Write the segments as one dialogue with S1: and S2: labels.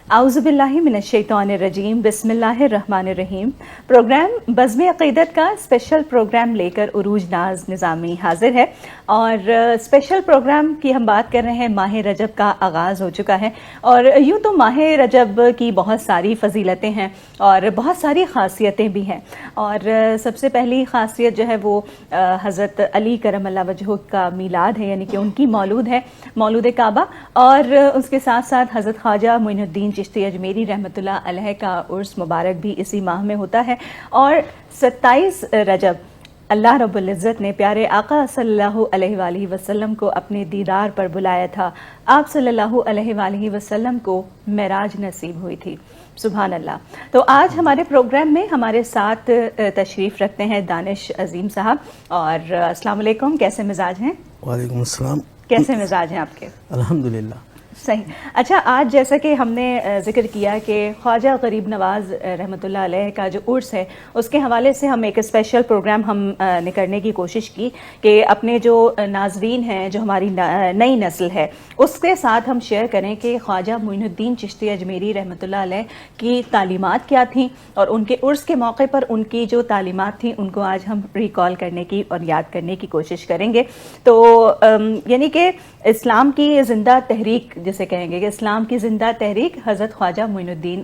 S1: اعوذ باللہ من الشیطان الرجیم بسم اللہ الرحمن الرحیم. پروگرام بزم عقیدت کا اسپیشل پروگرام لے کر عروج ناز نظامی حاضر ہے، اور اسپیشل پروگرام کی ہم بات کر رہے ہیں. ماہ رجب کا آغاز ہو چکا ہے، اور یوں تو ماہ رجب کی بہت ساری فضیلتیں ہیں اور بہت ساری خاصیتیں بھی ہیں. اور سب سے پہلی خاصیت جو ہے وہ حضرت علی کرم اللہ وجہہ کا میلاد ہے، یعنی کہ ان کی مولود ہے، مولود کعبہ. اور اس کے ساتھ ساتھ حضرت خواجہ معین الدین چشتی اجمیری رحمۃ اللہ علیہ کا عرس مبارک بھی اسی ماہ میں ہوتا ہے. اور 27 رجب اللہ رب العزت نے پیارے آقا صلی اللہ علیہ وآلہ وسلم کو اپنے دیدار پر بلایا تھا. آپ صلی اللہ علیہ وآلہ وسلم کو معراج نصیب ہوئی تھی. سبحان اللہ. تو آج ہمارے پروگرام میں ہمارے ساتھ تشریف رکھتے ہیں دانش عظیم صاحب. اور السلام علیکم، کیسے مزاج ہیں؟
S2: وعلیکم السلام.
S1: کیسے مزاج ہیں آپ کے؟
S2: الحمدللہ.
S1: صحیح. اچھا، آج جیسا کہ ہم نے ذکر کیا کہ خواجہ غریب نواز رحمۃ اللہ علیہ کا جو عرس ہے، اس کے حوالے سے ہم ایک اسپیشل پروگرام ہم نے کرنے کی کوشش کی کہ اپنے جو ناظرین ہیں، جو ہماری نئی نسل ہے، اس کے ساتھ ہم شیئر کریں کہ خواجہ معین الدین چشتی اجمیری رحمۃ اللہ علیہ کی تعلیمات کیا تھیں، اور ان کے عرس کے موقع پر ان کی جو تعلیمات تھیں ان کو آج ہم ریکال کرنے کی اور یاد کرنے کی کوشش کریں گے. تو یعنی کہ اسلام کی زندہ تحریک جسے کہیں گے، کہ اسلام کی زندہ تحریک حضرت خواجہ معین الدین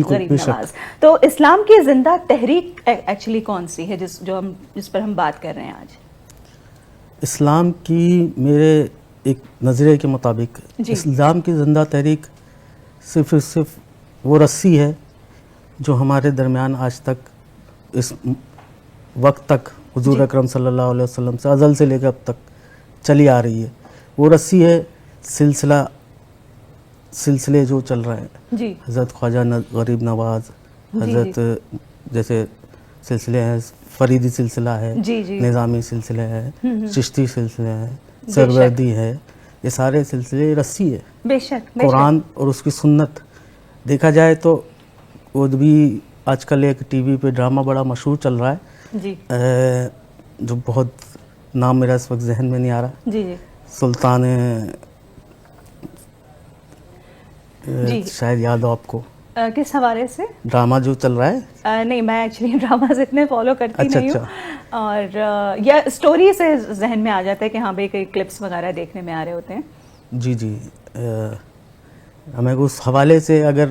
S1: غریب نواز. تو اسلام کی زندہ تحریک ایکچولی کون سی ہے جس پر ہم بات کر رہے ہیں آج؟
S2: اسلام کی میرے ایک نظریے کے مطابق اسلام کی زندہ تحریک صرف وہ رسی ہے جو ہمارے درمیان آج تک اس وقت تک حضور اکرم صلی اللہ علیہ وسلم سے ازل سے لے کر اب تک چلی آ رہی ہے. وہ رسی ہے سلسلے جو چل رہے ہیں.
S1: جی.
S2: حضرت خواجہ غریب نواز، حضرت جیسے سلسلے ہیں، فریدی سلسلہ ہے، نظامی سلسلے ہے، چشتی سلسلے ہے، سروردی ہے. یہ سارے سلسلے رسی ہے.
S1: بے شک.
S2: قرآن اور اس کی سنت دیکھا جائے تو وہ بھی آج کل ایک ٹی وی پہ ڈرامہ بڑا مشہور چل رہا ہے،
S1: جی،
S2: جو بہت نام میرا اس وقت ذہن میں نہیں آ رہا.
S1: جی جی.
S2: سلطان شاید یاد ہو آپ کو.
S1: کس حوالے سے
S2: ڈرامہ جو چل رہا ہے؟
S1: نہیں، میں ایکچولی ڈراماز اتنے فالو کرتی نہیں ہوں. اور یا اسٹوری سے ذہن میں آ جاتا ہے کہ ہاں بھائی کئی کلپس وغیرہ دیکھنے میں آ رہے ہوتے ہیں.
S2: جی جی. ہمیں اس حوالے سے اگر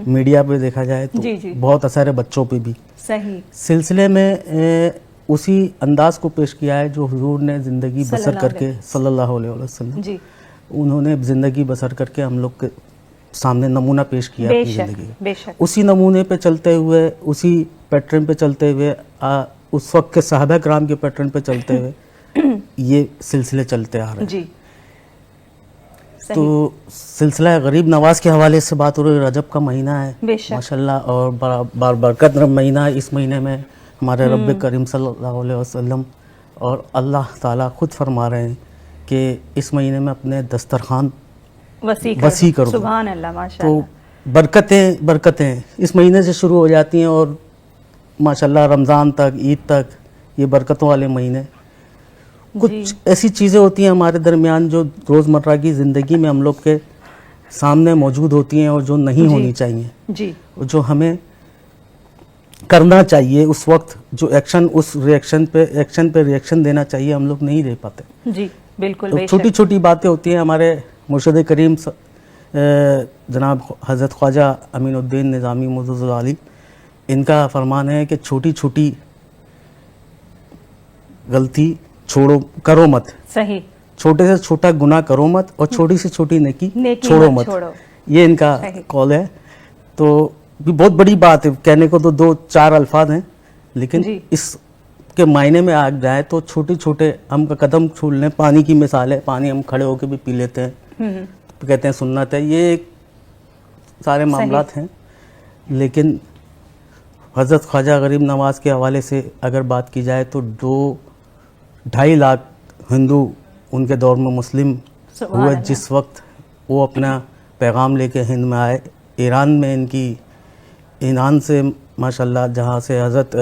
S2: میڈیا پہ دیکھا جائے تو بہت اثر ہے بچوں پہ بھی.
S1: صحیح.
S2: سلسلے میں اسی انداز کو پیش کیا ہے جو حضور نے زندگی بسر کر کے صلی اللہ علیہ وسلم، انہوں نے زندگی بسر کر کے ہم لوگ کے سامنے نمونہ پیش کیا اپنی زندگی کا. اسی نمونے پہ چلتے ہوئے، اسی پیٹرن پہ چلتے ہوئے، اس وقت کے صحابہ کرام کے پیٹرن پہ چلتے ہوئے یہ سلسلے چلتے آ رہے ہیں.
S1: جی.
S2: تو سلسلہ غریب نواز کے حوالے سے بات ہو رہی ہے. رجب کا مہینہ ہے ماشاءاللہ، اور بار برکت مہینہ ہے. اس مہینے میں ہمارے رب کریم صلی اللہ علیہ وسلم اور اللہ تعالیٰ خود فرما رہے ہیں کہ اس مہینے میں اپنے دسترخوان وسیع کرو.
S1: سبحان اللہ، ماشاءاللہ.
S2: تو برکتیں اس مہینے سے شروع ہو جاتی ہیں، اور ماشاءاللہ رمضان تک، عید تک یہ برکتوں والے مہینے. کچھ ایسی چیزیں ہوتی ہیں ہمارے درمیان جو روزمرہ کی زندگی میں ہم لوگ کے سامنے موجود ہوتی ہیں اور جو نہیں ہونی چاہیے.
S1: جی.
S2: جو ہمیں کرنا چاہیے اس وقت، جو ایکشن اس ایکشن پہ ریئیکشن دینا چاہیے، ہم لوگ نہیں دے پاتے.
S1: جی بالکل.
S2: چھوٹی چھوٹی باتیں ہوتی ہیں. ہمارے مرشد کریم جناب حضرت خواجہ امین الدین نظامی مدد علی، ان کا فرمان ہے کہ چھوٹی چھوٹی غلطی کرو مت.
S1: صحیح. چھوٹے
S2: سے چھوٹا گناہ کرو مت، اور چھوٹی سے چھوٹی نیکی چھوڑو مت. یہ ان کا قول ہے. تو بھی بہت بڑی بات ہے، کہنے کو تو 2-4 الفاظ ہیں، لیکن اس کے معنی میں آ جائے تو چھوٹے چھوٹے ہم کا قدم چھوڑ لیں. پانی کی مثال ہے، پانی ہم کھڑے ہو کے بھی پی لیتے ہیں، کہتے ہیں سنت ہے. یہ سارے معاملات ہیں. لیکن حضرت خواجہ غریب نواز کے حوالے سے اگر بات کی جائے تو 2-2.5 لاکھ ہندو ان کے دور میں مسلم ہوئے جس وقت وہ اپنا پیغام لے کے ہند میں آئے. ایران میں ایران سے ماشاءاللہ، جہاں سے حضرت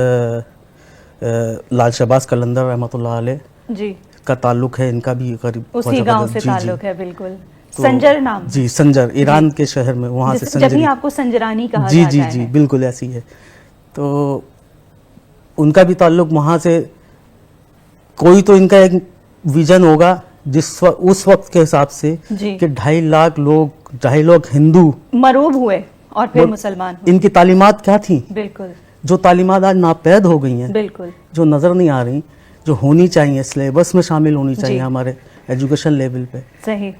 S2: لال شہباز قلندر رحمۃ اللہ علیہ کا تعلق ہے، ان کا بھی غریب
S1: اسی گاؤں سے تعلق ہے. بالکل. سنجر نام
S2: جی سنجر ایران کے شہر میں, وہاں سے سنجر
S1: جبھی آپ کو سنجرانی کہا
S2: جی
S1: جاتا
S2: جی
S1: ہے.
S2: جی بالکل ایسی ہے. تو ان کا بھی تعلق وہاں سے, کوئی تو ان کا ایک ویژن ہوگا اس وقت کے حساب سے کہ 2.5 لاکھ لوگ, 2.5 لاکھ ہندو
S1: مروب ہوئے اور پھر مسلمان ہوئے.
S2: ان کی تعلیمات کیا تھیں؟
S1: بالکل.
S2: جو تعلیمات آج ناپید ہو گئی ہیں,
S1: بالکل
S2: جو نظر نہیں آ رہی, جو ہونی چاہیے, سلیبس میں شامل ہونی چاہیے ہمارے ایجوکیشن لیول پہ.
S1: صحیح.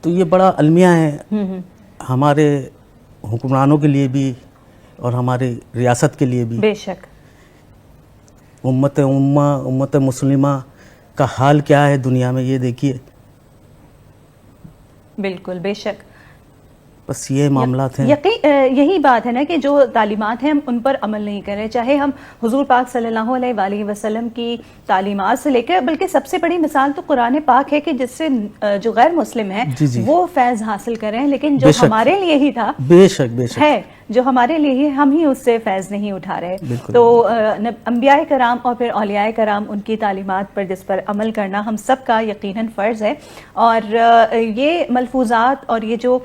S2: تو یہ بڑا المیہ ہے ہمارے حکمرانوں کے لیے بھی اور ہماری ریاست کے لیے بھی.
S1: بے شک.
S2: امت مسلمہ کا حال کیا ہے دنیا میں, یہ دیکھیے.
S1: بالکل بے شک.
S2: بس یہ معاملات ہیں.
S1: یہی بات ہے نا کہ جو تعلیمات ہیں ہم ان پر عمل نہیں کر رہے, چاہے ہم حضور پاک صلی اللہ علیہ وآلہ وسلم کی تعلیمات سے لے کر, بلکہ سب سے بڑی مثال تو قرآن پاک ہے کہ جس سے جو غیر مسلم ہیں وہ فیض حاصل کر رہے ہیں, لیکن جو ہمارے لیے ہی تھا
S2: بے شک ہے,
S1: جو ہمارے لیے ہی, ہم ہی اس سے فیض نہیں اٹھا رہے. تو انبیاء کرام اور پھر اولیاء کرام ان کی تعلیمات پر جس پر عمل کرنا ہم سب کا یقیناً فرض ہے. اور یہ ملفوظات اور یہ جو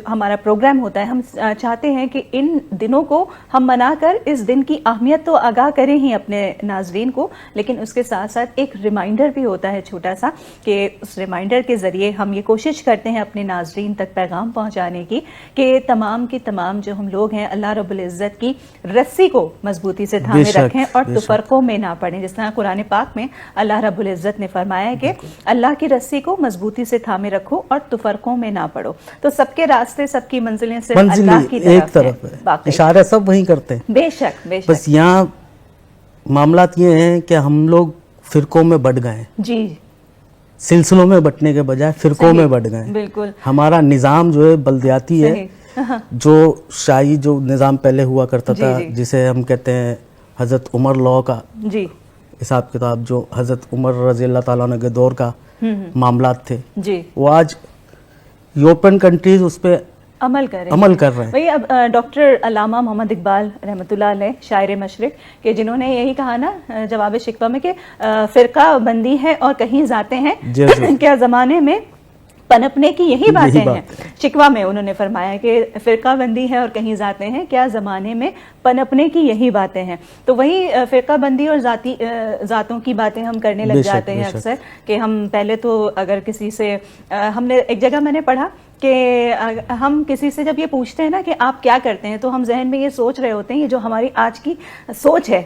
S1: ہمارا پروگرام ہوتا ہے, ہم چاہتے ہیں کہ ان دنوں کو ہم منا کر اس دن کی اہمیت تو آگاہ کریں ہی اپنے ناظرین کو, لیکن اس کے ساتھ ساتھ ایک ریمائنڈر بھی ہوتا ہے چھوٹا سا, کہ اس ریمائنڈر کے ذریعے ہم یہ کوشش کرتے ہیں اپنے ناظرین تک پیغام پہنچانے کی کہ تمام کی تمام جو ہم لوگ ہیں اللہ رب العزت کی رسی کو مضبوطی سے تھامے رکھیں اور تفرقوں میں نہ پڑیں. جس طرح قرآن پاک میں اللہ رب العزت نے فرمایا ہے کہ اللہ کی رسی کو مضبوطی سے تھامے رکھو اور تفرقوں میں نہ پڑو. تو سب کے راستے, سب کی منزلیں صرف اللہ کی طرف ہیں,
S2: اشارہ سب وہیں کرتے ہیں.
S1: بے شک بے شک.
S2: بس یہاں معاملات یہ ہیں کہ ہم لوگ فرقوں میں بٹ گئے ہیں.
S1: جی.
S2: سلسلوں میں بٹنے کے بجائے فرقوں میں بٹ گئے.
S1: بالکل.
S2: ہمارا نظام جو ہے بلدیاتی ہے, جو شاہی جو نظام پہلے ہوا کرتا تھا, جسے ہم کہتے ہیں حضرت عمر لاء کا حساب کتاب, جو حضرت عمر رضی اللہ تعالیٰ عنہ کے دور کا معاملات تھے, وہ آج یورپین کنٹریز اس پہ عمل کر رہے ہیں.
S1: وہی اب ڈاکٹر علامہ محمد اقبال رحمۃ اللہ علیہ, شاعر مشرق, کہ جنہوں نے یہی کہا نا جواب شکوہ میں کہ فرقہ بندی ہے اور کہیں ذاتیں ہیں, کیا زمانے میں پنپنے کی یہی باتیں ہیں. شکوہ میں انہوں نے فرمایا کہ فرقہ بندی ہے اور کہیں ذاتیں ہیں, کیا زمانے میں پنپنے کی یہی باتیں ہیں. تو وہی فرقہ بندی اور ذاتوں کی باتیں ہم کرنے لگ جاتے ہیں اکثر, کہ ہم پہلے تو اگر کسی سے, ہم نے ایک جگہ میں نے پڑھا کہ ہم کسی سے جب یہ پوچھتے ہیں نا کہ آپ کیا کرتے ہیں, تو ہم ذہن میں یہ سوچ رہے ہوتے ہیں, یہ جو ہماری آج کی سوچ ہے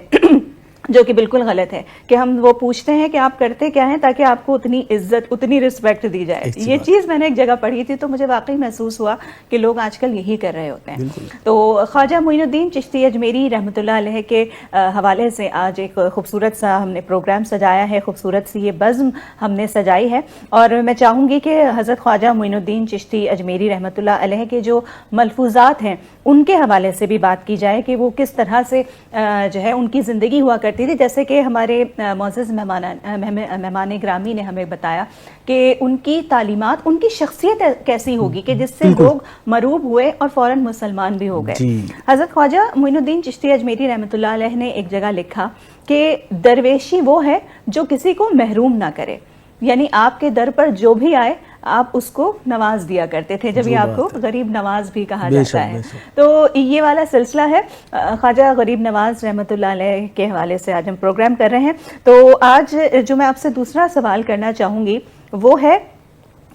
S1: جو کہ بالکل غلط ہے, کہ ہم وہ پوچھتے ہیں کہ آپ کرتے کیا ہیں تاکہ آپ کو اتنی عزت, اتنی رسپیکٹ دی جائے. یہ چیز میں نے ایک جگہ پڑھی تھی تو مجھے واقعی محسوس ہوا کہ لوگ آج کل یہی کر رہے ہوتے ہیں. تو خواجہ معین الدین چشتی اجمیری رحمۃ اللہ علیہ کے حوالے سے آج ایک خوبصورت سا ہم نے پروگرام سجایا ہے, خوبصورت سی یہ بزم ہم نے سجائی ہے, اور میں چاہوں گی کہ حضرت خواجہ معین الدین چشتی اجمیری رحمۃ اللہ علیہ کے جو ملفوظات ہیں ان کے حوالے سے بھی بات کی جائے کہ وہ کس طرح سے جو ہے ان کی زندگی ہوا کرتی تھی. جیسے کہ ہمارے معزز مہمان گرامی نے ہمیں بتایا کہ ان کی تعلیمات, ان کی شخصیت کیسی ہوگی کہ جس سے لوگ مروب ہوئے اور فوراً مسلمان بھی ہو گئے. حضرت خواجہ معین الدین چشتی اجمیری رحمۃ اللہ علیہ نے ایک جگہ لکھا کہ درویشی وہ ہے جو کسی کو محروم نہ کرے, یعنی آپ کے در پر جو بھی آئے آپ اس کو نواز دیا کرتے تھے, جبھی آپ کو غریب نواز بھی کہا جاتا ہے. تو یہ والا سلسلہ ہے خواجہ غریب نواز رحمۃ اللہ علیہ کے حوالے سے آج ہم پروگرام کر رہے ہیں. تو آج جو میں آپ سے دوسرا سوال کرنا چاہوں گی وہ ہے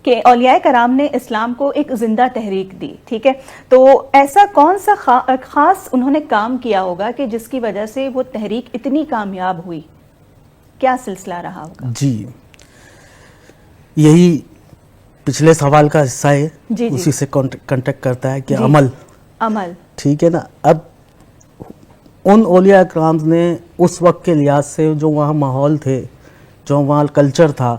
S1: کہ اولیاء کرام نے اسلام کو ایک زندہ تحریک دی, ٹھیک ہے, تو ایسا کون سا خاص انہوں نے کام کیا ہوگا کہ جس کی وجہ سے وہ تحریک اتنی کامیاب ہوئی, کیا سلسلہ رہا ہوگا؟
S2: جی یہی پچھلے سوال کا حصہ ہے, اسی سے کنٹیکٹ کرتا ہے کہ عمل, ٹھیک ہے نا. اب ان اولیاء کرام نے اس وقت کے لحاظ سے جو وہاں ماحول تھے, جو وہاں کلچر تھا,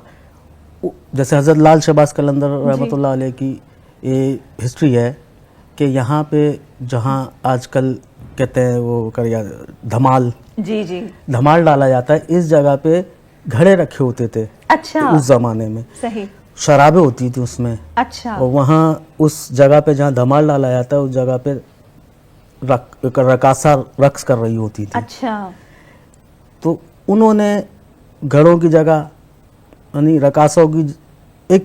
S2: جیسے حضرت لال شہباز قلندر رحمۃ اللہ علیہ کی یہ ہسٹری ہے کہ یہاں پہ جہاں آج کل کہتے ہیں وہ دھمال, دھمال ڈالا جاتا ہے, اس جگہ پہ گھڑے رکھے ہوتے تھے.
S1: اچھا.
S2: اس زمانے میں
S1: صحیح
S2: شرابیں ہوتی تھی اس میں.
S1: اچھا.
S2: اور وہاں اس جگہ پہ جہاں دھمال ڈالا جاتا ہے اس جگہ پہ رقاصہ رقص کر رہی ہوتی تھی.
S1: اچھا.
S2: تو انہوں نے گھڑوں کی جگہ یعنی رقاصوں کی ایک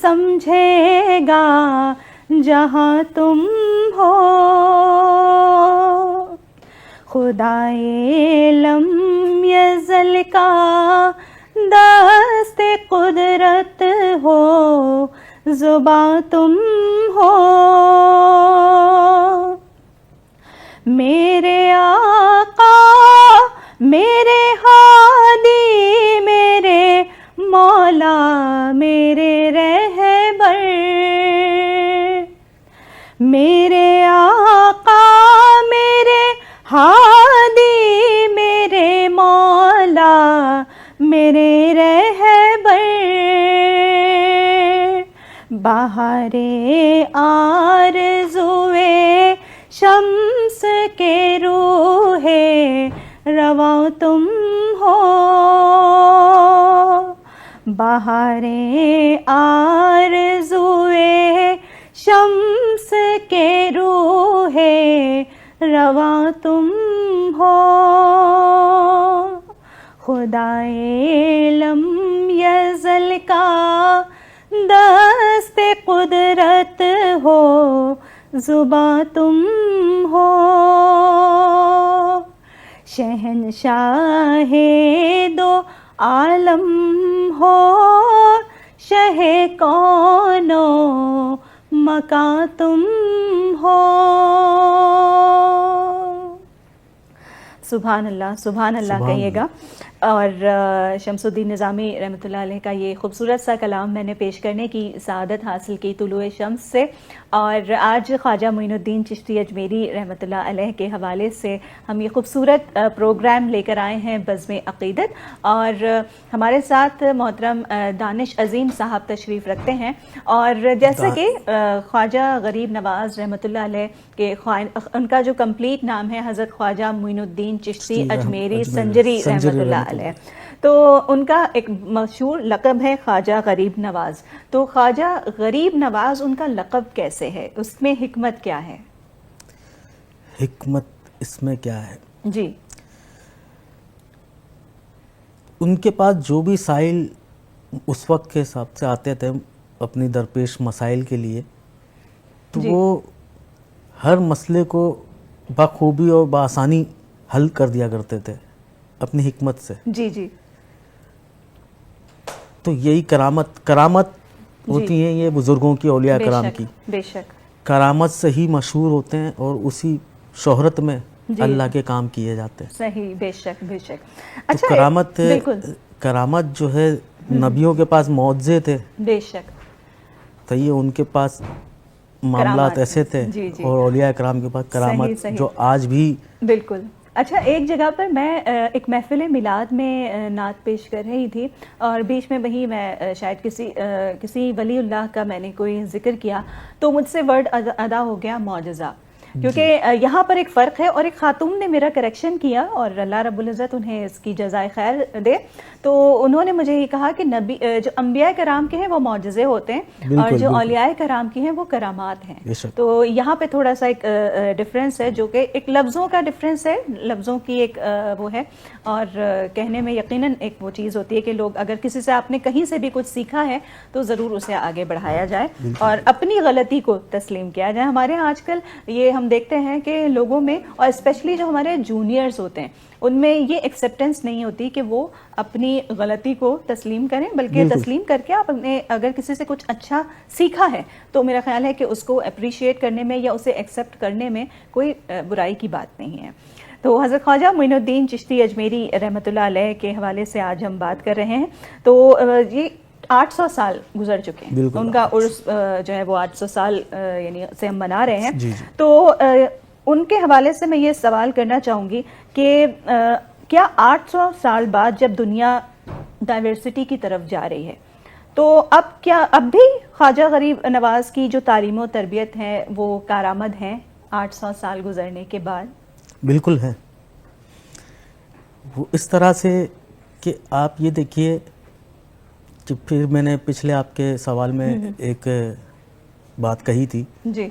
S1: سمجھے گا جہاں تم ہو. خدائے لم یزل کا دست قدرت ہو زباں تم ہو. میرے آقا میرے ہادی میرے مولا میرے رہبر. میرے آقا میرے ہادی میرے مولا میرے رہبر. بہارے آرزوئے شمس کے روح رواں تم ہو. بہارے آرزوئے شمس کے روح رواں تم ہو. خدائے لم یزل کا دست قدرت ہو زباں تم ہو. شہنشاہ دو عالم ہو شہ کون و مکان تم ہو. سبحان اللہ کہیے گا. اور شمس الدین نظامی رحمۃ اللہ علیہ کا یہ خوبصورت سا کلام میں نے پیش کرنے کی سعادت حاصل کی طلوع شمس سے. اور آج خواجہ معین الدین چشتی اجمیری رحمۃ اللہ علیہ کے حوالے سے ہم یہ خوبصورت پروگرام لے کر آئے ہیں بزم عقیدت. اور ہمارے ساتھ محترم دانش عظیم صاحب تشریف رکھتے ہیں. اور جیسا کہ خواجہ غریب نواز رحمۃ اللہ علیہ کے ان کا جو کمپلیٹ نام ہے حضرت خواجہ معین الدین چشتی اجمیری سنجری رحمۃ اللہ علیہ، تو ان کا ایک مشہور لقب ہے خواجہ غریب نواز. تو خواجہ غریب نواز ان کا لقب کیسے ہے، اس میں حکمت کیا ہے؟
S2: حکمت اس میں کیا ہے
S1: جی،
S2: ان کے پاس جو بھی سائل اس وقت کے حساب سے آتے تھے اپنی درپیش مسائل کے لیے، تو وہ ہر مسئلے کو بخوبی اور بآسانی حل کر دیا کرتے تھے اپنی حکمت سے.
S1: جی جی.
S2: تو یہی کرامت ہوتی ہیں یہ بزرگوں کی، اولیاء کرام کی. بے شک کرامت سے ہی مشہور ہوتے ہیں اور اسی شہرت میں اللہ کے کام کیے جاتے ہیں.
S1: صحیح، بے شک بے شک.
S2: اچھا، کرامت جو ہے نبیوں کے پاس معجزے تھے،
S1: بے شک.
S2: تو یہ ان کے پاس معاملات ایسے تھے، اور اولیاء کرام کے پاس کرامت جو آج بھی.
S1: بالکل. اچھا، ایک جگہ پر میں ایک محفل میلاد میں نعت پیش کر رہی تھی، اور بیچ میں وہی میں شاید کسی ولی اللہ کا میں نے کوئی ذکر کیا، تو مجھ سے ورڈ ادا ہو گیا معجزہ. کیونکہ یہاں پر ایک فرق ہے، اور ایک خاتون نے میرا کریکشن کیا، اور اللہ رب العزت انہیں اس کی جزائے خیر دے. تو انہوں نے مجھے یہ کہا کہ نبی جو انبیاء کرام کے ہیں وہ معجزے ہوتے ہیں، اور جو اولیاء کرام کی ہیں وہ کرامات ہیں. تو یہاں پہ تھوڑا سا ایک ڈفرینس ہے، جو کہ ایک لفظوں کا ڈفرینس ہے، لفظوں کی ایک وہ ہے، اور کہنے میں یقیناً ایک وہ چیز ہوتی ہے کہ لوگ اگر کسی سے آپ نے کہیں سے بھی کچھ سیکھا ہے تو ضرور اسے آگے بڑھایا جائے اور اپنی غلطی کو تسلیم کیا جائے. ہمارے یہاں آج کل یہ ہم دیکھتے ہیں کہ لوگوں میں، اور اسپیشلی جو ہمارے جونیئرز ہوتے ہیں، ان میں یہ ایکسیپٹنس نہیں ہوتی کہ وہ اپنی غلطی کو تسلیم کریں، بلکہ تسلیم کر کے آپ نے اگر کسی سے کچھ اچھا سیکھا ہے تو میرا خیال ہے کہ اس کو اپریشیٹ کرنے میں یا اسے ایکسیپٹ کرنے میں کوئی برائی کی بات نہیں ہے. تو حضرت خواجہ معین الدین چشتی اجمیری رحمۃ اللہ علیہ کے حوالے سے آج ہم بات کر رہے ہیں. تو یہ 800 سال گزر چکے ہیں، ان کا عرس جو ہے وہ 800 سال یعنی سے ہم منا رہے ہیں. تو ان کے حوالے سے میں یہ سوال کرنا چاہوں گی کہ کیا 800 سال بعد جب دنیا ڈائیورسٹی کی طرف جا رہی ہے، تو اب بھی خواجہ غریب نواز کی جو تعلیم و تربیت ہے وہ کارآمد ہیں 800 سال گزرنے کے بعد؟
S2: بالکل ہے. وہ اس طرح سے کہ آپ یہ دیکھیے کہ پھر میں نے پچھلے آپ کے سوال میں ایک بات کہی تھی
S1: جی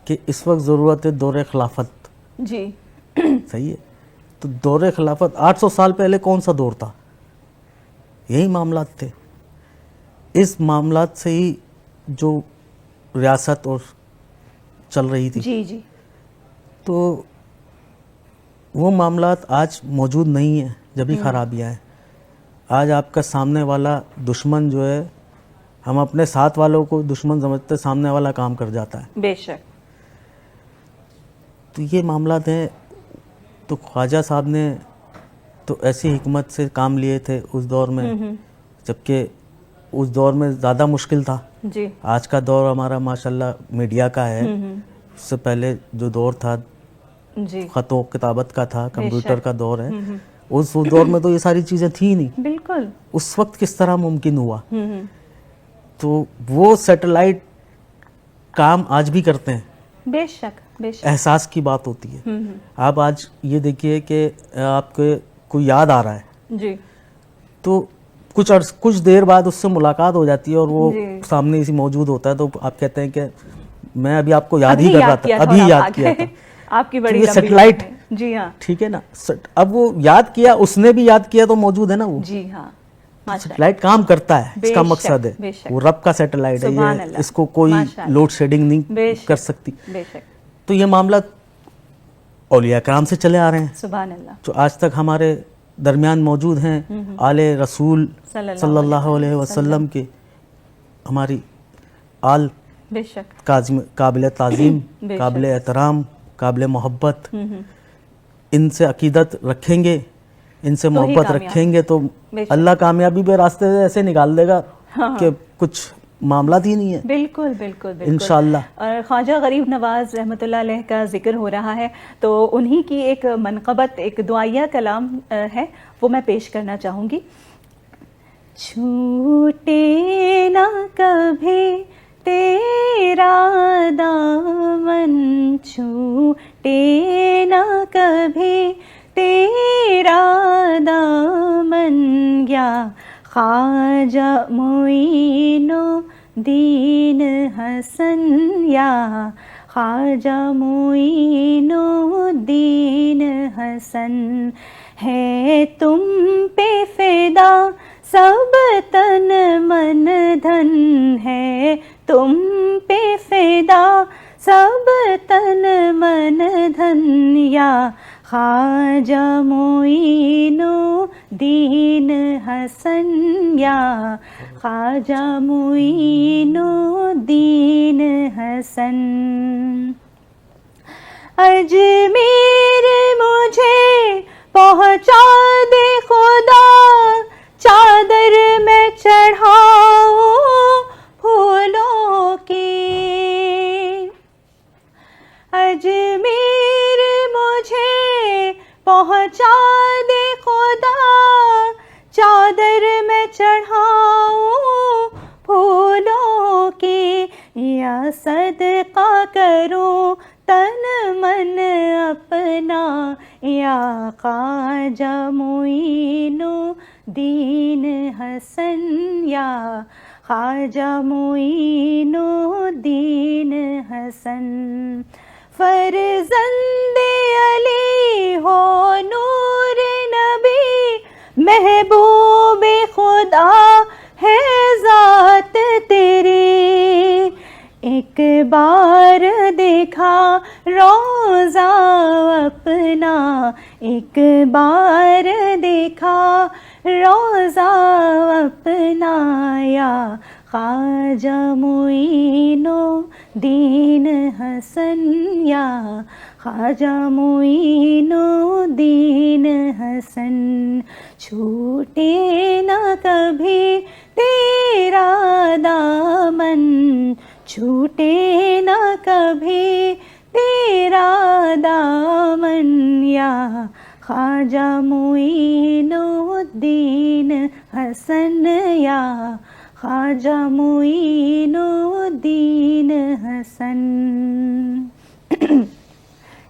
S2: کہ اس وقت ضرورت ہے دور خلافت.
S1: جی
S2: صحیح ہے. تو دور خلافت 800 سال پہلے کون سا دور تھا؟ یہی معاملات تھے. اس معاملات سے ہی جو ریاست اور چل رہی تھی
S1: جی جی
S2: تو وہ معاملات آج موجود نہیں ہیں. جبھی خرابیاں ہیں. آج آپ کا سامنے والا دشمن جو ہے, ہم اپنے ساتھ والوں کو دشمن سمجھتے, سامنے والا کام کر جاتا ہے.
S1: بے شک.
S2: تو یہ معاملات ہیں. تو خواجہ صاحب نے تو ایسی حکمت سے کام لیے تھے اس دور میں, جبکہ اس دور میں زیادہ مشکل تھا.
S1: جی
S2: آج کا دور ہمارا ماشاءاللہ میڈیا کا ہے. اس سے پہلے جو دور تھا
S1: جی
S2: خط و کتابت کا تھا, کمپیوٹر کا دور ہے. اس دور میں تو یہ ساری چیزیں تھیں نہیں.
S1: بالکل.
S2: اس وقت کس طرح ممکن ہوا؟ تو وہ سیٹلائٹ کام آج بھی کرتے ہیں.
S1: بے شک بے شک.
S2: احساس کی بات ہوتی ہے. آپ آج یہ دیکھیے کہ آپ کے کوئی یاد آ رہا ہے
S1: جی
S2: تو کچھ دیر بعد اس سے ملاقات ہو جاتی ہے اور وہ سامنے اسی موجود ہوتا ہے, تو آپ کہتے ہیں کہ میں ابھی آپ کو یاد ہی کر رہا تھا, ابھی یاد کیا تھا.
S1: آپ کی بڑی
S2: یہ سیٹلائٹ,
S1: جی ہاں
S2: ٹھیک ہے نا. اب وہ یاد کیا, اس نے بھی یاد کیا تو موجود ہے نا وہ.
S1: جی ہاں.
S2: سیٹلائٹ کام کرتا ہے, اس کا مقصد ہے. وہ رب کا سیٹلائٹ ہے, یہ اس کو کوئی لوڈ شیڈنگ نہیں کر سکتی. تو یہ معاملہ اولیاء کرام سے چلے آ رہے ہیں,
S1: سبحان اللہ,
S2: جو آج تک ہمارے درمیان موجود ہیں. آل رسول صلی اللہ علیہ وسلم کے, ہماری آل
S1: بے شک
S2: قابل تعظیم, قابل احترام, قابل محبت. ان سے عقیدت رکھیں گے, ان سے محبت رکھیں گے تو اللہ کامیابی پہ راستے سے ایسے نکال دے گا کہ کچھ معاملات ہی نہیں ہے.
S1: بالکل بالکل بالکل
S2: انشاءاللہ.
S1: اور خواجہ غریب نواز رحمۃ اللہ علیہ کا ذکر ہو رہا ہے تو انہی کی ایک منقبت, ایک دعائیہ کلام ہے, وہ میں پیش کرنا چاہوں گی. چھوٹے نہ کبھی تیرا دامن, چھوٹے نہ کبھی تیرا دامن, یا خواجہ معین الدین حسن, یا خواجہ معین الدین حسن. ہے تم پہ فدا سب تن من دھن, ہے تم پہ فدا سب تن من دھن, یا خواجہ معین الدین حسن, یا خواجہ معین الدین حسن. اجمیر مجھے پہنچا دے خدا, چادر میں چڑھاؤں پھولوں کی. اجمیر مجھے پہنچا دے خدا, چادر میں چڑھاؤں پھولوں کی. یا صدقہ کروں تن من اپنا, یا خواجہ معین الدین حسن, یا خواجہ معین الدین حسن. فرزند علی ہو نور نبی, محبوب خدا ہے ذات تیری. ایک بار دیکھا روضہ اپنا, ایک بار دیکھا روضہ اپنا, یا خواجہ معین الدین حسن, یا خواجہ معین الدین حسن. چھوٹے نہ کبھی تیرا دامن, چھوٹے نہ کبھی تیرا دامن, یا خواجہ معین الدین حسن, یا خواجہ معین الدین حسن.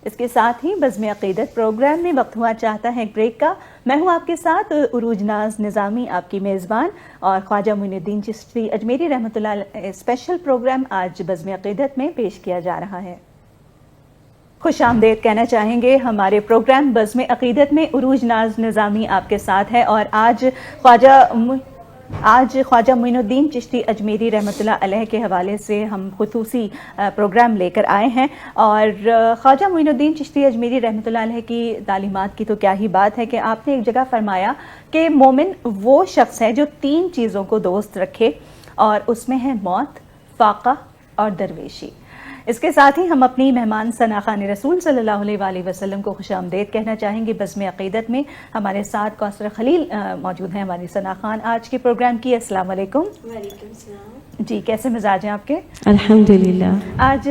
S1: اس کے ساتھ ہی بزم عقیدت پروگرام میں وقت ہوا چاہتا ہے ایک بریک کا. میں ہوں آپ کے ساتھ عروج ناز نظامی, آپ کی میزبان, اور خواجہ معین الدین چشتی اجمیری رحمۃ اللہ علیہ اسپیشل پروگرام آج بزم عقیدت میں پیش کیا جا رہا ہے. خوش آمدید کہنا چاہیں گے ہمارے پروگرام بزم عقیدت میں. عروج ناز نظامی آپ کے ساتھ ہے, اور آج خواجہ آج خواجہ معین الدین چشتی اجمیری رحمۃ اللہ علیہ کے حوالے سے ہم خصوصی پروگرام لے کر آئے ہیں، اور خواجہ معین الدین چشتی اجمیری رحمۃ اللہ علیہ کی تعلیمات کی تو کیا ہی بات ہے کہ آپ نے ایک جگہ فرمایا کہ مومن وہ شخص ہے جو 3 چیزوں کو دوست رکھے، اور اس میں ہے موت، فاقہ اور درویشی۔ اس کے ساتھ ہی ہم اپنی مہمان ثنا خان رسول صلی اللہ علیہ وآلہ وسلم کو خوش آمدید کہنا چاہیں گے۔ بزم عقیدت میں ہمارے ساتھ کوثر خلیل موجود ہیں، ہماری ثنا خان آج کے پروگرام کی۔ السلام علیکم۔
S3: وعلیکم السلام
S1: جی، کیسے مزاج ہیں آپ کے؟
S3: الحمدللہ۔
S1: آج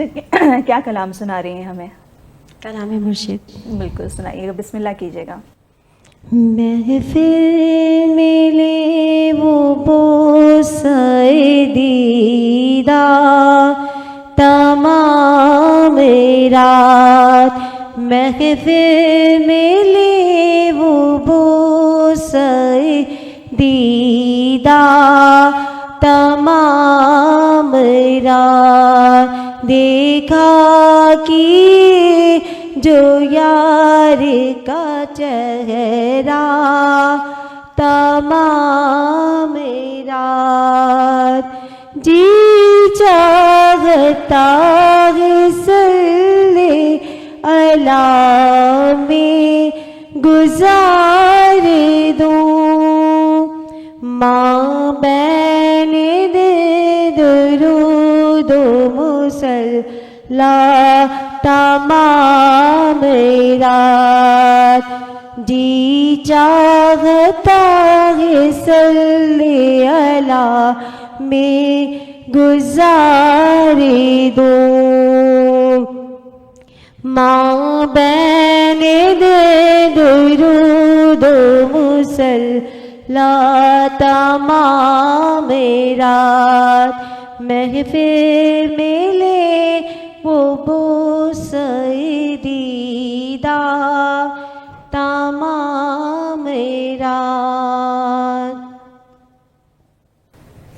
S1: کیا کلام سنا رہی ہیں ہمیں؟
S3: کلام مرشد۔
S1: بالکل سنائیے گا، بسم اللہ کیجیے گا۔
S3: محفل میں لے وہ بوسہ دیدہ تمام رات، محفل میں لے وہ بوسہ دیدہ تمام رات، دیکھا کہ جو یار کا چہرہ تمام رات، جی چاہتا ہے صلی اللہ میں گزار دوں، ماں بین دے درود و مصلی تمام رات، جی چاہتا ہے صلی اللہ میں گزار دوں، ماں بین دے درود و مصلی تمام رات، محفل میں لے وہ بوسہ دیدہ تمام رات۔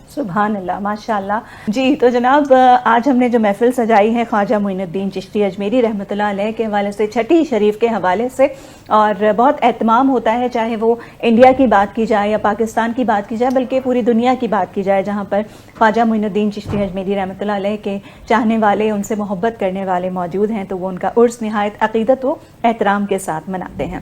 S1: سبحان اللہ، ماشاء اللہ۔ جی تو جناب، آج ہم نے جو محفل سجائی ہے خواجہ معین الدین چشتی اجمیری رحمۃ اللہ علیہ کے حوالے سے، چھٹی شریف کے حوالے سے، اور بہت اہتمام ہوتا ہے چاہے وہ انڈیا کی بات کی جائے یا پاکستان کی بات کی جائے، بلکہ پوری دنیا کی بات کی جائے، جہاں پر خواجہ معین الدین چشتی اجمیری رحمۃ اللہ علیہ کے چاہنے والے، ان سے محبت کرنے والے موجود ہیں، تو وہ ان کا عرس نہایت عقیدت و احترام کے ساتھ مناتے ہیں۔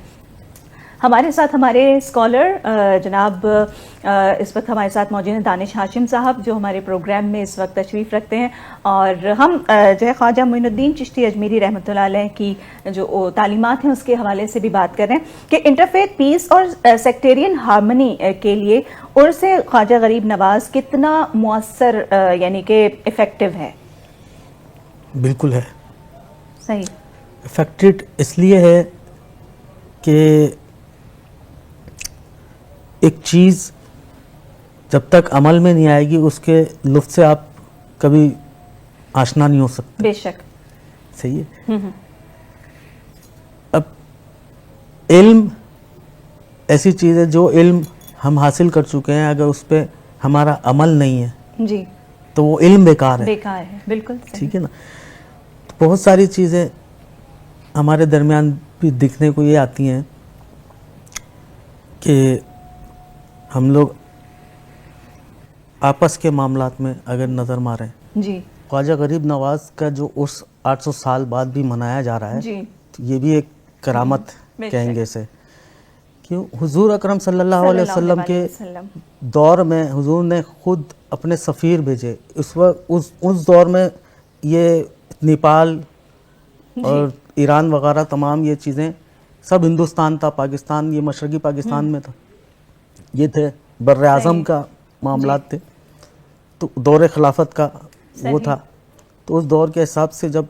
S1: ہمارے ساتھ ہمارے اسکالر جناب اس وقت ہمارے ساتھ موجود ہیں دانش ہاشم صاحب، جو ہمارے پروگرام میں اس وقت تشریف رکھتے ہیں، اور ہم جو ہے خواجہ معین الدین چشتی اجمیری رحمۃ اللہ علیہ کی جو تعلیمات ہیں اس کے حوالے سے بھی بات کر رہے ہیں کہ انٹرفیتھ پیس اور سیکٹیرین ہارمنی کے لیے عرس خواجہ غریب نواز کتنا مؤثر یعنی کہ افیکٹو ہے؟
S2: بالکل ہے،
S1: صحیح۔
S2: افیکٹڈ اس لیے ہے کہ ایک چیز جب تک عمل میں نہیں آئے گی اس کے لطف سے آپ کبھی آشنا نہیں ہو سکتے۔
S1: بے شک،
S2: صحیح ہے۔ اب علم ایسی چیز ہے، جو علم ہم حاصل کر چکے ہیں، اگر اس پہ ہمارا عمل نہیں ہے
S1: جی
S2: تو وہ علم بیکار ہے۔
S1: بیکار ہے، بالکل
S2: ٹھیک ہے نا۔ تو بہت ساری چیزیں ہمارے درمیان بھی دکھنے کو یہ آتی ہیں کہ ہم لوگ آپس کے معاملات میں اگر نظر ماریں،
S1: جی،
S2: خواجہ غریب نواز کا جو عرس 800 سال بعد بھی منایا جا رہا ہے،
S1: جی،
S2: تو یہ بھی ایک کرامت کہیں گے اسے، کہ حضور اکرم صلی اللہ علیہ وسلم کے دور میں حضور نے خود اپنے سفیر بھیجے۔ اس وقت اس دور میں یہ نیپال اور ایران وغیرہ تمام یہ چیزیں سب ہندوستان تھا، پاکستان یہ مشرقی پاکستان میں تھا، یہ تھے بر اعظم کا معاملات تھے، تو دور خلافت کا وہ تھا۔ تو اس دور کے حساب سے جب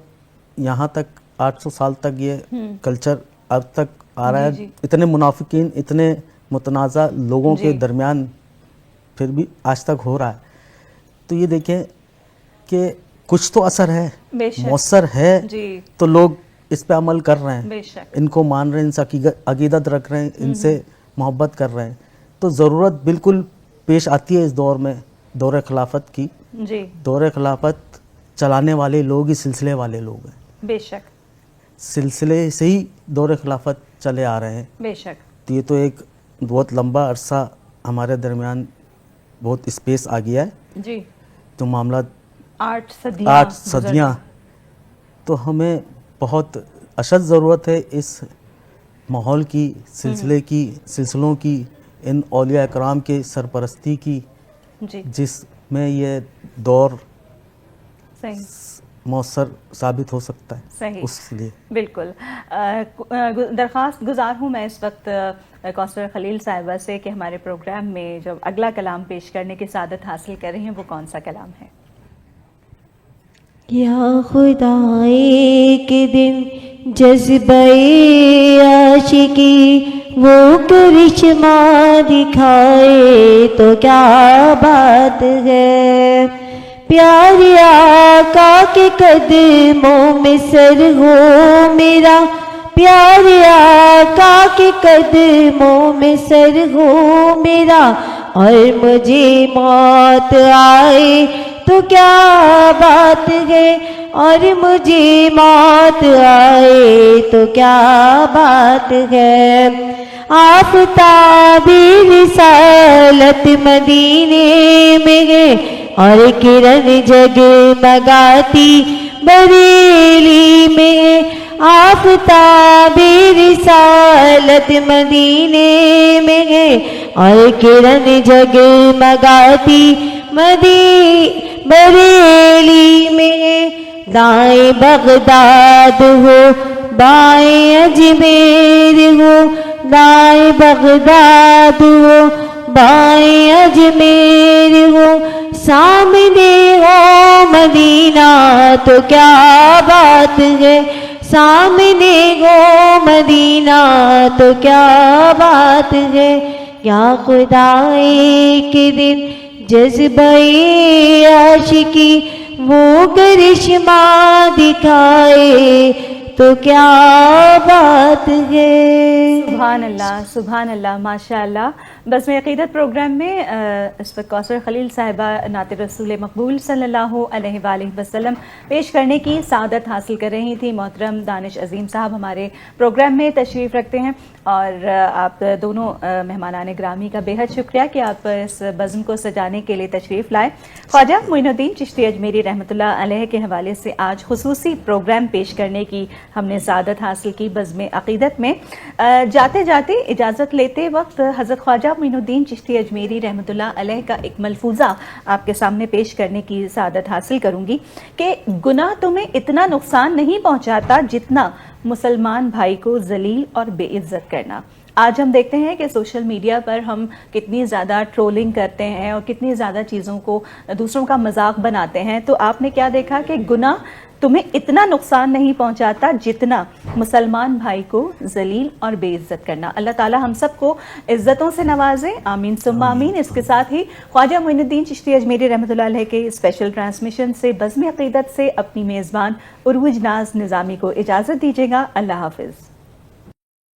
S2: یہاں تک 800 سال تک یہ کلچر اب تک آ رہا ہے، اتنے منافقین، اتنے متنازع لوگوں کے درمیان پھر بھی آج تک ہو رہا ہے، تو یہ دیکھیں کہ کچھ تو اثر ہے، مؤثر ہے، تو لوگ اس پہ عمل کر رہے ہیں، ان کو مان رہے ہیں، ان سے عقیدت رکھ رہے ہیں، ان سے محبت کر رہے ہیں، تو ضرورت بالکل پیش آتی ہے اس دور میں دور خلافت کی۔ دور خلافت چلانے والے لوگ ہی سلسلے والے لوگ ہیں،
S1: بے شک،
S2: سلسلے سے ہی دور خلافت چلے آ رہے ہیں،
S1: بے شک۔
S2: تو یہ تو ایک بہت لمبا عرصہ ہمارے درمیان بہت اسپیس آ گیا ہے
S1: جی
S2: تو معاملہ
S1: 8
S2: صدیاں تو ہمیں بہت اشد ضرورت ہے اس ماحول کی سلسلوں کی ان اولیاء اکرام کے سرپرستی کی
S1: جی
S2: جس میں یہ دور
S1: صحیح
S2: مؤثر ثابت ہو سکتا ہے.
S1: صحیح
S2: اس لیے
S1: بالکل درخواست گزار ہوں میں اس وقت کونسلر خلیل صاحبہ سے کہ ہمارے پروگرام میں جب اگلا کلام پیش کرنے کی سعادت حاصل کر رہی ہیں وہ کون سا کلام ہے؟
S3: یا خدا ایک دن جذبہ عاشقی وہ کرشمہ دکھائے تو کیا بات ہے. پیارے آقا کے قدموں میں سر ہو میرا، پیارے آقا کے قدموں میں سر ہو میرا، اور مجھے موت آئے تو کیا بات ہے، اور مجھے موت آئے تو کیا بات ہے. آفتاب رسالت مدینے میں ہے اور کرن جگمگاتی بریلی میں. آفتاب رسالت مدینے میں ہے اور کرن جگمگاتی بریلی میں. دائیں بغداد ہو بائیں اجمیر ہو، دائیں بغداد ہو بائیں اجمیر ہو، سامنے ہو مدینہ تو کیا بات ہے، سامنے ہو مدینہ تو کیا بات ہے. یا خدا ایک دن جذبہ عاشقی وہ کرشمہ دکھائے تو کیا بات ہے.
S1: سبحان اللہ سبحان اللہ ماشاء اللہ. بزم عقیدت پروگرام میں اس وقت کوثر خلیل صاحبہ نعت رسول مقبول صلی اللہ علیہ وآلہ وسلم پیش کرنے کی سعادت حاصل کر رہی تھی. محترم دانش عظیم صاحب ہمارے پروگرام میں تشریف رکھتے ہیں اور آپ دونوں مہمانان گرامی کا بے حد شکریہ کہ آپ اس بزم کو سجانے کے لیے تشریف لائے. خواجہ معین الدین چشتی اجمیری رحمۃ اللہ علیہ کے حوالے سے آج خصوصی پروگرام پیش کرنے کی ہم نے سعادت حاصل کی بزم عقیدت میں. جاتے جاتے اجازت لیتے وقت حضرت خواجہ معین الدین چشتی اجمیری رحمۃ اللہ علیہ کا ایک ملفوظہ آپ کے سامنے پیش کرنے کی سعادت حاصل کروں گی کہ گناہ تمہیں اتنا نقصان نہیں پہنچاتا جتنا مسلمان بھائی کو ذلیل اور بے عزت کرنا. آج ہم دیکھتے ہیں کہ سوشل میڈیا پر ہم کتنی زیادہ ٹرولنگ کرتے ہیں اور کتنی زیادہ چیزوں کو دوسروں کا مذاق بناتے ہیں. تو آپ نے کیا دیکھا کہ گناہ تمہیں اتنا نقصان نہیں پہنچاتا جتنا مسلمان بھائی کو ذلیل اور بے عزت کرنا. اللہ تعالی ہم سب کو عزتوں سے نوازے، آمین ثم آمین. اس کے ساتھ ہی خواجہ معین الدین چشتی اجمیری رحمۃ اللہ علیہ کے اسپیشل ٹرانسمیشن سے بزم عقیدت سے اپنی میزبان عروج ناز نظامی کو اجازت دیجیے گا. اللہ حافظ.